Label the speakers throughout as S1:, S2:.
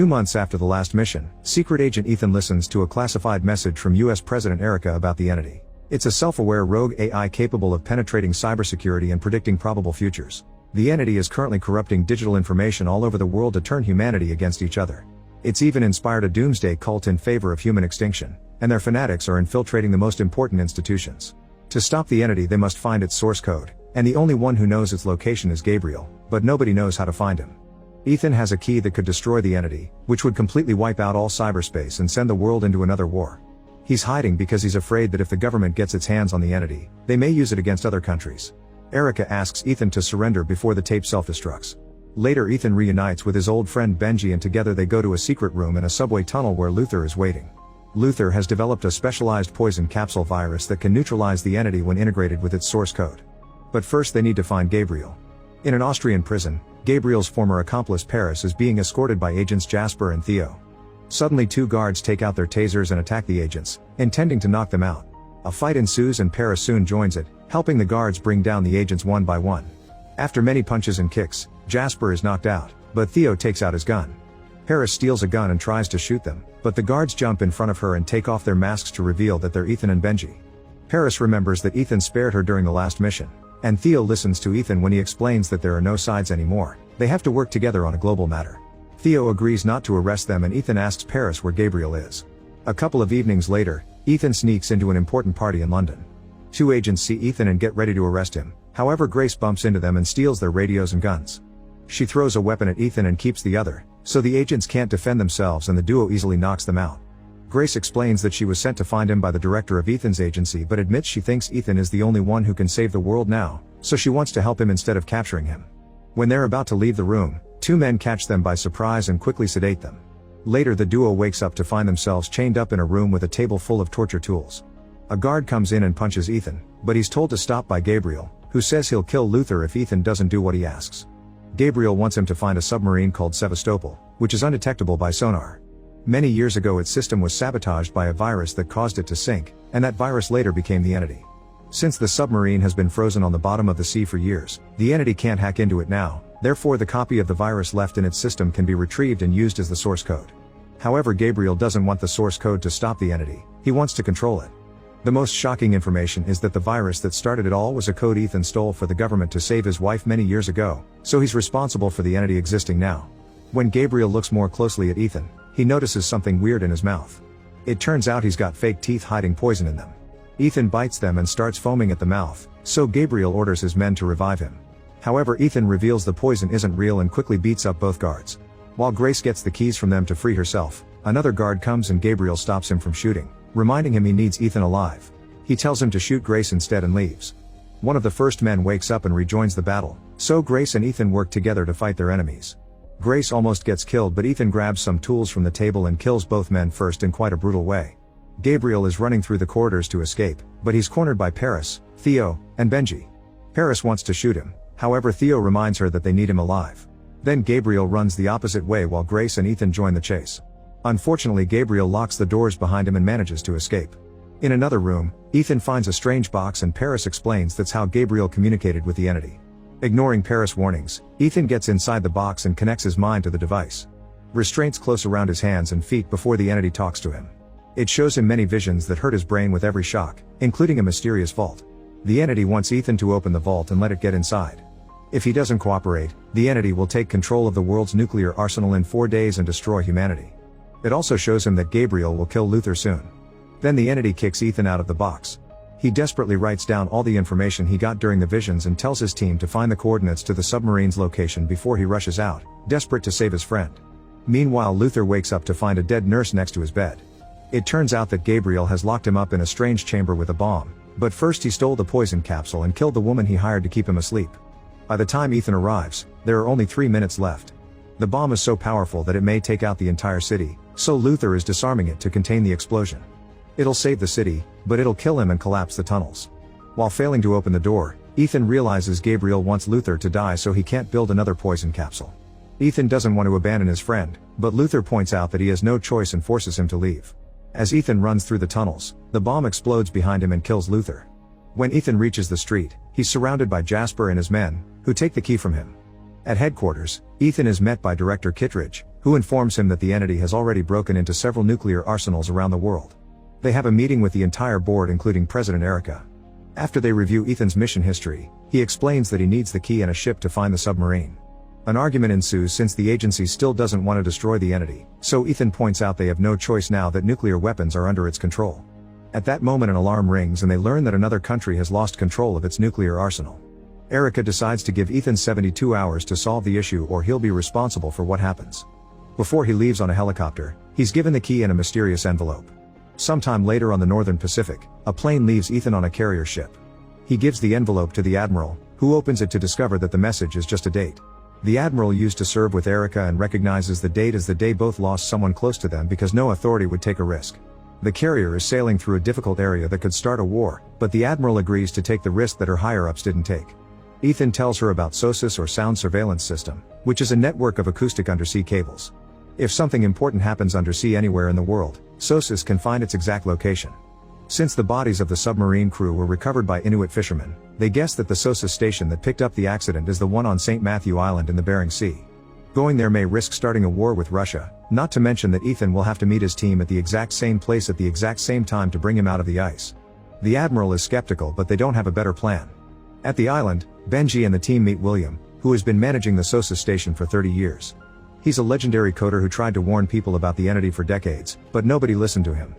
S1: 2 months after the last mission, secret agent Ethan listens to a classified message from US President Erica about the entity. It's a self-aware rogue AI capable of penetrating cybersecurity and predicting probable futures. The entity is currently corrupting digital information all over the world to turn humanity against each other. It's even inspired a doomsday cult in favor of human extinction, and their fanatics are infiltrating the most important institutions. To stop the entity, they must find its source code, and the only one who knows its location is Gabriel, but nobody knows how to find him. Ethan has a key that could destroy the entity, which would completely wipe out all cyberspace and send the world into another war. He's hiding because he's afraid that if the government gets its hands on the entity, they may use it against other countries. Erica asks Ethan to surrender before the tape self-destructs. Later, Ethan reunites with his old friend Benji, and together they go to a secret room in a subway tunnel where Luther is waiting. Luther has developed a specialized poison capsule virus that can neutralize the entity when integrated with its source code. But first they need to find Gabriel. In an Austrian prison, Gabriel's former accomplice Paris is being escorted by agents Jasper and Theo. Suddenly 2 guards take out their tasers and attack the agents, intending to knock them out. A fight ensues and Paris soon joins it, helping the guards bring down the agents one by one. After many punches and kicks, Jasper is knocked out, but Theo takes out his gun. Paris steals a gun and tries to shoot them, but the guards jump in front of her and take off their masks to reveal that they're Ethan and Benji. Paris remembers that Ethan spared her during the last mission, and Theo listens to Ethan when he explains that there are no sides anymore. They have to work together on a global matter. Theo agrees not to arrest them, and Ethan asks Paris where Gabriel is. A couple of evenings later, Ethan sneaks into an important party in London. 2 agents see Ethan and get ready to arrest him. However, Grace bumps into them and steals their radios and guns. She throws a weapon at Ethan and keeps the other, so the agents can't defend themselves and the duo easily knocks them out. Grace explains that she was sent to find him by the director of Ethan's agency, but admits she thinks Ethan is the only one who can save the world now, so she wants to help him instead of capturing him. When they're about to leave the room, 2 men catch them by surprise and quickly sedate them. Later, the duo wakes up to find themselves chained up in a room with a table full of torture tools. A guard comes in and punches Ethan, but he's told to stop by Gabriel, who says he'll kill Luther if Ethan doesn't do what he asks. Gabriel wants him to find a submarine called Sevastopol, which is undetectable by sonar. Many years ago its system was sabotaged by a virus that caused it to sink, and that virus later became the entity. Since the submarine has been frozen on the bottom of the sea for years, the entity can't hack into it now, therefore the copy of the virus left in its system can be retrieved and used as the source code. However, Gabriel doesn't want the source code to stop the entity, he wants to control it. The most shocking information is that the virus that started it all was a code Ethan stole for the government to save his wife many years ago, so he's responsible for the entity existing now. When Gabriel looks more closely at Ethan, he notices something weird in his mouth. It turns out he's got fake teeth hiding poison in them. Ethan bites them and starts foaming at the mouth, so Gabriel orders his men to revive him. However, Ethan reveals the poison isn't real and quickly beats up both guards. While Grace gets the keys from them to free herself, another guard comes and Gabriel stops him from shooting, reminding him he needs Ethan alive. He tells him to shoot Grace instead and leaves. One of the first men wakes up and rejoins the battle, so Grace and Ethan work together to fight their enemies. Grace almost gets killed, but Ethan grabs some tools from the table and kills both men first in quite a brutal way. Gabriel is running through the corridors to escape, but he's cornered by Paris, Theo, and Benji. Paris wants to shoot him, however Theo reminds her that they need him alive. Then Gabriel runs the opposite way while Grace and Ethan join the chase. Unfortunately, Gabriel locks the doors behind him and manages to escape. In another room, Ethan finds a strange box and Paris explains that's how Gabriel communicated with the entity. Ignoring Paris' warnings, Ethan gets inside the box and connects his mind to the device. Restraints close around his hands and feet before the entity talks to him. It shows him many visions that hurt his brain with every shock, including a mysterious vault. The entity wants Ethan to open the vault and let it get inside. If he doesn't cooperate, the entity will take control of the world's nuclear arsenal in 4 days and destroy humanity. It also shows him that Gabriel will kill Luther soon. Then the entity kicks Ethan out of the box. He desperately writes down all the information he got during the visions and tells his team to find the coordinates to the submarine's location before he rushes out, desperate to save his friend. Meanwhile, Luther wakes up to find a dead nurse next to his bed. It turns out that Gabriel has locked him up in a strange chamber with a bomb, but first he stole the poison capsule and killed the woman he hired to keep him asleep. By the time Ethan arrives, there are only 3 minutes left. The bomb is so powerful that it may take out the entire city, so Luther is disarming it to contain the explosion. It'll save the city, but it'll kill him and collapse the tunnels. While failing to open the door, Ethan realizes Gabriel wants Luther to die so he can't build another poison capsule. Ethan doesn't want to abandon his friend, but Luther points out that he has no choice and forces him to leave. As Ethan runs through the tunnels, the bomb explodes behind him and kills Luther. When Ethan reaches the street, he's surrounded by Jasper and his men, who take the key from him. At headquarters, Ethan is met by Director Kittredge, who informs him that the entity has already broken into several nuclear arsenals around the world. They have a meeting with the entire board including President Erica. After they review Ethan's mission history, he explains that he needs the key and a ship to find the submarine. An argument ensues since the agency still doesn't want to destroy the entity, so Ethan points out they have no choice now that nuclear weapons are under its control. At that moment an alarm rings and they learn that another country has lost control of its nuclear arsenal. Erica decides to give Ethan 72 hours to solve the issue or he'll be responsible for what happens. Before he leaves on a helicopter, he's given the key and a mysterious envelope. Sometime later on the Northern Pacific, a plane leaves Ethan on a carrier ship. He gives the envelope to the Admiral, who opens it to discover that the message is just a date. The Admiral used to serve with Erica and recognizes the date as the day both lost someone close to them because no authority would take a risk. The carrier is sailing through a difficult area that could start a war, but the Admiral agrees to take the risk that her higher-ups didn't take. Ethan tells her about SOSUS or Sound Surveillance System, which is a network of acoustic undersea cables. If something important happens undersea anywhere in the world, SOSUS can find its exact location. Since the bodies of the submarine crew were recovered by Inuit fishermen, they guess that the SOSUS station that picked up the accident is the one on St. Matthew Island in the Bering Sea. Going there may risk starting a war with Russia, not to mention that Ethan will have to meet his team at the exact same place at the exact same time to bring him out of the ice. The Admiral is skeptical but they don't have a better plan. At the island, Benji and the team meet William, who has been managing the SOSUS station for 30 years. He's a legendary coder who tried to warn people about the entity for decades, but nobody listened to him.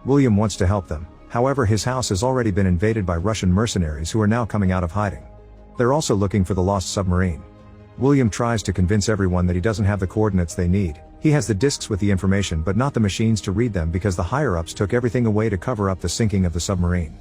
S1: William wants to help them, however his house has already been invaded by Russian mercenaries who are now coming out of hiding. They're also looking for the lost submarine. William tries to convince everyone that he doesn't have the coordinates they need. He has the disks with the information but not the machines to read them because the higher-ups took everything away to cover up the sinking of the submarine.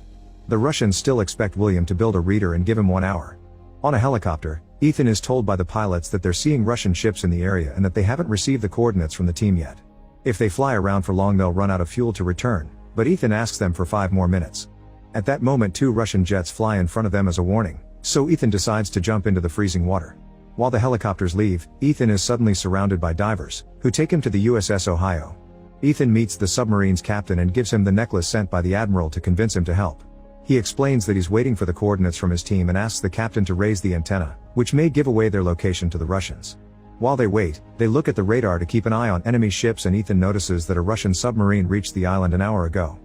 S1: The Russians still expect William to build a reader and give him 1 hour. On a helicopter, Ethan is told by the pilots that they're seeing Russian ships in the area and that they haven't received the coordinates from the team yet. If they fly around for long they'll run out of fuel to return, but Ethan asks them for 5 more minutes. At that moment 2 Russian jets fly in front of them as a warning, so Ethan decides to jump into the freezing water. While the helicopters leave, Ethan is suddenly surrounded by divers, who take him to the USS Ohio. Ethan meets the submarine's captain and gives him the necklace sent by the Admiral to convince him to help. He explains that he's waiting for the coordinates from his team and asks the captain to raise the antenna, which may give away their location to the Russians. While they wait, they look at the radar to keep an eye on enemy ships and Ethan notices that a Russian submarine reached the island an hour ago.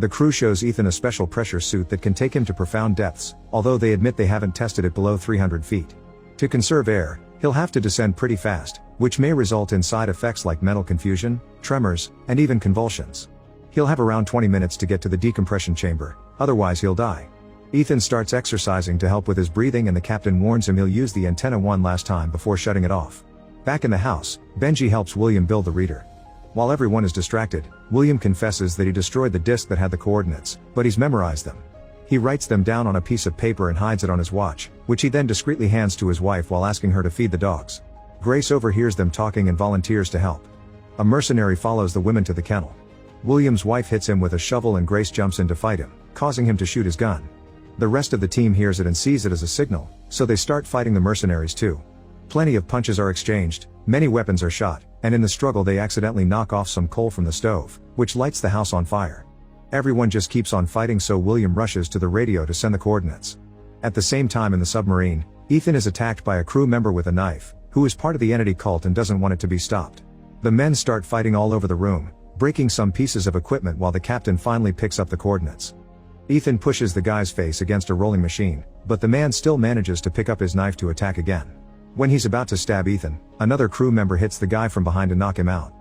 S1: The crew shows Ethan a special pressure suit that can take him to profound depths, although they admit they haven't tested it below 300 feet. To conserve air, he'll have to descend pretty fast, which may result in side effects like mental confusion, tremors, and even convulsions. He'll have around 20 minutes to get to the decompression chamber, otherwise he'll die. Ethan starts exercising to help with his breathing and the captain warns him he'll use the antenna one last time before shutting it off. Back in the house, Benji helps William build the reader. While everyone is distracted, William confesses that he destroyed the disk that had the coordinates, but he's memorized them. He writes them down on a piece of paper and hides it on his watch, which he then discreetly hands to his wife while asking her to feed the dogs. Grace overhears them talking and volunteers to help. A mercenary follows the women to the kennel. William's wife hits him with a shovel and Grace jumps in to fight him, causing him to shoot his gun. The rest of the team hears it and sees it as a signal, so they start fighting the mercenaries too. Plenty of punches are exchanged, many weapons are shot, and in the struggle they accidentally knock off some coal from the stove, which lights the house on fire. Everyone just keeps on fighting so William rushes to the radio to send the coordinates. At the same time in the submarine, Ethan is attacked by a crew member with a knife, who is part of the entity cult and doesn't want it to be stopped. The men start fighting all over the room, breaking some pieces of equipment while the captain finally picks up the coordinates. Ethan pushes the guy's face against a rolling machine, but the man still manages to pick up his knife to attack again. When he's about to stab Ethan, another crew member hits the guy from behind to knock him out.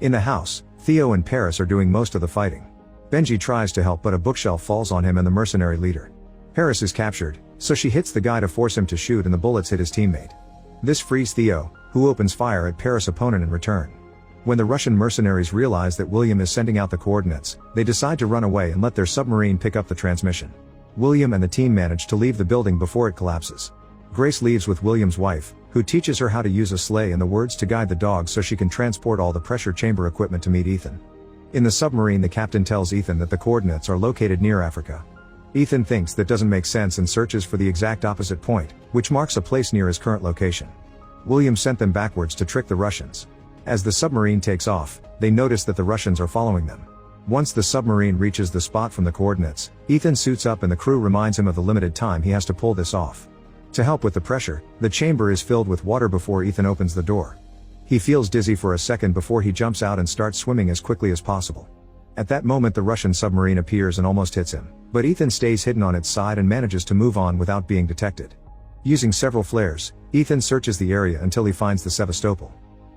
S1: In the house, Theo and Paris are doing most of the fighting. Benji tries to help but a bookshelf falls on him and the mercenary leader. Paris is captured, so she hits the guy to force him to shoot and the bullets hit his teammate. This frees Theo, who opens fire at Paris' opponent in return. When the Russian mercenaries realize that William is sending out the coordinates, they decide to run away and let their submarine pick up the transmission. William and the team manage to leave the building before it collapses. Grace leaves with William's wife, who teaches her how to use a sleigh and the words to guide the dogs so she can transport all the pressure chamber equipment to meet Ethan. In the submarine the captain tells Ethan that the coordinates are located near Africa. Ethan thinks that doesn't make sense and searches for the exact opposite point, which marks a place near his current location. William sent them backwards to trick the Russians. As the submarine takes off, they notice that the Russians are following them. Once the submarine reaches the spot from the coordinates, Ethan suits up and the crew reminds him of the limited time he has to pull this off. To help with the pressure, the chamber is filled with water before Ethan opens the door. He feels dizzy for a second before he jumps out and starts swimming as quickly as possible. At that moment the Russian submarine appears and almost hits him, but Ethan stays hidden on its side and manages to move on without being detected. Using several flares, Ethan searches the area until he finds the Sevastopol.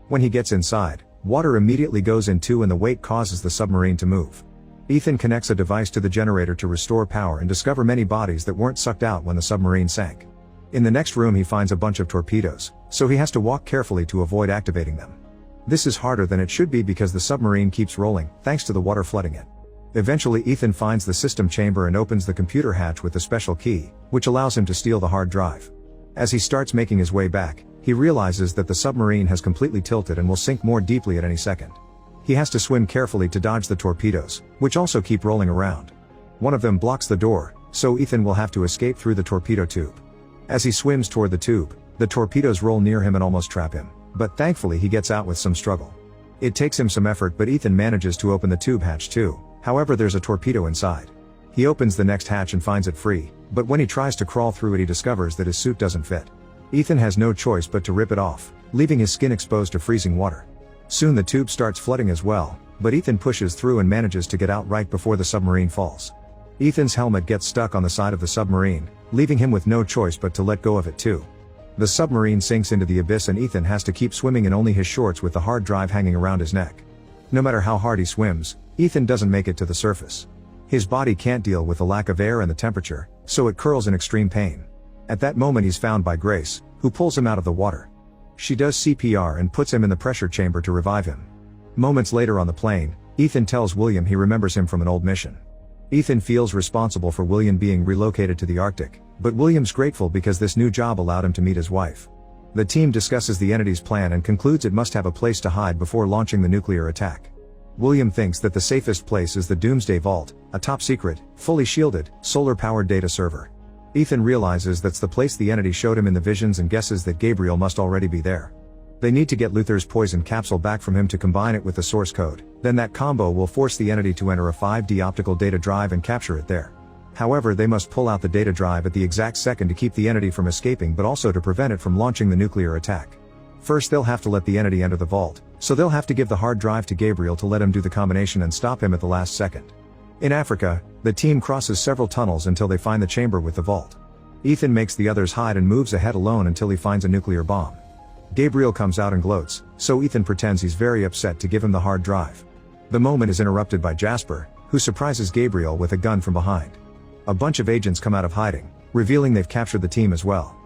S1: When he gets inside, water immediately goes in too and the weight causes the submarine to move. Ethan connects a device to the generator to restore power and discover many bodies that weren't sucked out when the submarine sank. In the next room he finds a bunch of torpedoes, so he has to walk carefully to avoid activating them. This is harder than it should be because the submarine keeps rolling, thanks to the water flooding it. Eventually Ethan finds the system chamber and opens the computer hatch with the special key, which allows him to steal the hard drive. As he starts making his way back, he realizes that the submarine has completely tilted and will sink more deeply at any second. He has to swim carefully to dodge the torpedoes, which also keep rolling around. One of them blocks the door, so Ethan will have to escape through the torpedo tube. As he swims toward the tube, the torpedoes roll near him and almost trap him, but thankfully he gets out with some struggle. It takes him some effort but Ethan manages to open the tube hatch too, however there's a torpedo inside. He opens the next hatch and finds it free, but when he tries to crawl through it he discovers that his suit doesn't fit. Ethan has no choice but to rip it off, leaving his skin exposed to freezing water. Soon the tube starts flooding as well, but Ethan pushes through and manages to get out right before the submarine falls. Ethan's helmet gets stuck on the side of the submarine, leaving him with no choice but to let go of it too. The submarine sinks into the abyss and Ethan has to keep swimming in only his shorts with the hard drive hanging around his neck. No matter how hard he swims, Ethan doesn't make it to the surface. His body can't deal with the lack of air and the temperature, so it curls in extreme pain. At that moment he's found by Grace, who pulls him out of the water. She does CPR and puts him in the pressure chamber to revive him. Moments later on the plane, Ethan tells William he remembers him from an old mission. Ethan feels responsible for William being relocated to the Arctic, but William's grateful because this new job allowed him to meet his wife. The team discusses the entity's plan and concludes it must have a place to hide before launching the nuclear attack. William thinks that the safest place is the Doomsday Vault, a top-secret, fully shielded, solar-powered data server. Ethan realizes that's the place the entity showed him in the visions and guesses that Gabriel must already be there. They need to get Luther's poison capsule back from him to combine it with the source code, then that combo will force the entity to enter a 5D optical data drive and capture it there. However, they must pull out the data drive at the exact second to keep the entity from escaping but also to prevent it from launching the nuclear attack. First they'll have to let the entity enter the vault, so they'll have to give the hard drive to Gabriel to let him do the combination and stop him at the last second. In Africa, the team crosses several tunnels until they find the chamber with the vault. Ethan makes the others hide and moves ahead alone until he finds a nuclear bomb. Gabriel comes out and gloats, so Ethan pretends he's very upset to give him the hard drive. The moment is interrupted by Jasper, who surprises Gabriel with a gun from behind. A bunch of agents come out of hiding, revealing they've captured the team as well.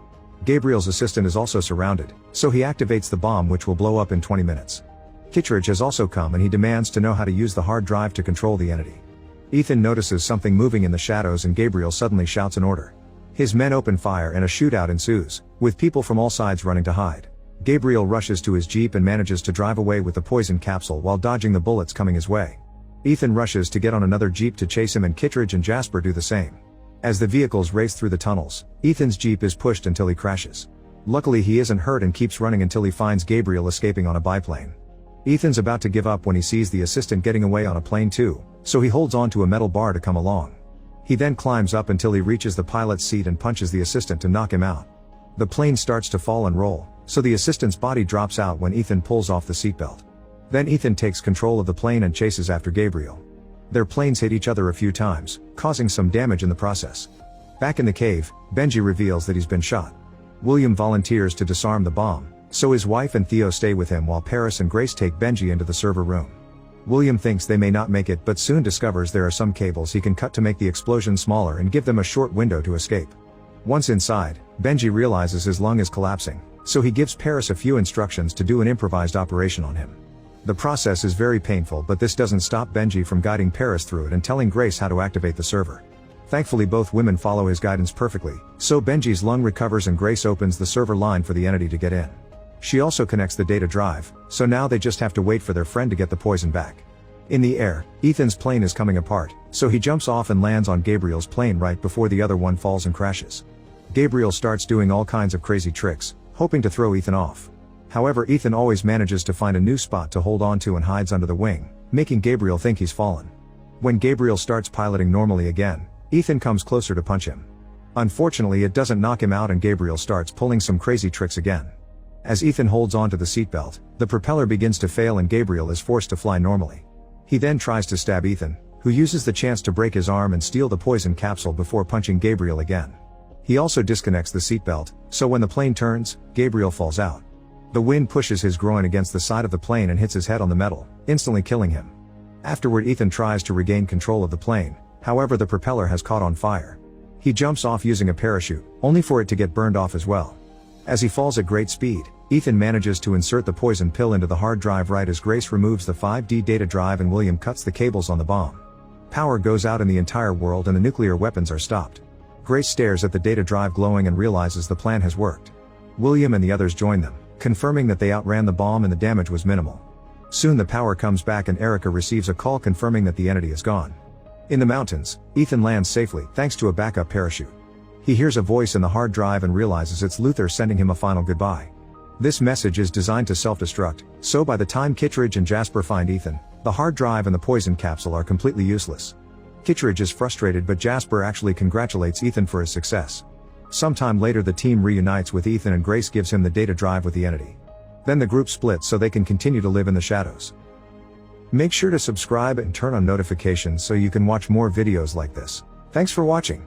S1: Gabriel's assistant is also surrounded, so he activates the bomb which will blow up in 20 minutes. Kittredge has also come and he demands to know how to use the hard drive to control the entity. Ethan notices something moving in the shadows and Gabriel suddenly shouts an order. His men open fire and a shootout ensues, with people from all sides running to hide. Gabriel rushes to his jeep and manages to drive away with the poison capsule while dodging the bullets coming his way. Ethan rushes to get on another jeep to chase him and Kittredge and Jasper do the same. As the vehicles race through the tunnels, Ethan's jeep is pushed until he crashes. Luckily he isn't hurt and keeps running until he finds Gabriel escaping on a biplane. Ethan's about to give up when he sees the assistant getting away on a plane too, so he holds on to a metal bar to come along. He then climbs up until he reaches the pilot's seat and punches the assistant to knock him out. The plane starts to fall and roll, so the assistant's body drops out when Ethan pulls off the seatbelt. Then Ethan takes control of the plane and chases after Gabriel. Their planes hit each other a few times, causing some damage in the process. Back in the cave, Benji reveals that he's been shot. William volunteers to disarm the bomb, so his wife and Theo stay with him while Paris and Grace take Benji into the server room. William thinks they may not make it but soon discovers there are some cables he can cut to make the explosion smaller and give them a short window to escape. Once inside, Benji realizes his lung is collapsing, so he gives Paris a few instructions to do an improvised operation on him. The process is very painful but this doesn't stop Benji from guiding Paris through it and telling Grace how to activate the server. Thankfully both women follow his guidance perfectly, so Benji's lung recovers and Grace opens the server line for the entity to get in. She also connects the data drive, so now they just have to wait for their friend to get the poison back. In the air, Ethan's plane is coming apart, so he jumps off and lands on Gabriel's plane right before the other one falls and crashes. Gabriel starts doing all kinds of crazy tricks, hoping to throw Ethan off. However, Ethan always manages to find a new spot to hold on to and hides under the wing, making Gabriel think he's fallen. When Gabriel starts piloting normally again, Ethan comes closer to punch him. Unfortunately it doesn't knock him out and Gabriel starts pulling some crazy tricks again. As Ethan holds onto the seatbelt, the propeller begins to fail and Gabriel is forced to fly normally. He then tries to stab Ethan, who uses the chance to break his arm and steal the poison capsule before punching Gabriel again. He also disconnects the seatbelt, so when the plane turns, Gabriel falls out. The wind pushes his groin against the side of the plane and hits his head on the metal, instantly killing him. Afterward, Ethan tries to regain control of the plane, however the propeller has caught on fire. He jumps off using a parachute, only for it to get burned off as well. As he falls at great speed, Ethan manages to insert the poison pill into the hard drive right as Grace removes the 5D data drive and William cuts the cables on the bomb. Power goes out in the entire world and the nuclear weapons are stopped. Grace stares at the data drive glowing and realizes the plan has worked. William and the others join them, confirming that they outran the bomb and the damage was minimal. Soon the power comes back and Erica receives a call confirming that the entity is gone. In the mountains, Ethan lands safely thanks to a backup parachute. He hears a voice in the hard drive and realizes it's Luther sending him a final goodbye. This message is designed to self-destruct, so by the time Kittredge and Jasper find Ethan, the hard drive and the poison capsule are completely useless. Kittredge is frustrated but Jasper actually congratulates Ethan for his success. Sometime later the team reunites with Ethan and Grace gives him the data drive with the entity. Then the group splits so they can continue to live in the shadows. Make sure to subscribe and turn on notifications so you can watch more videos like this. Thanks for watching.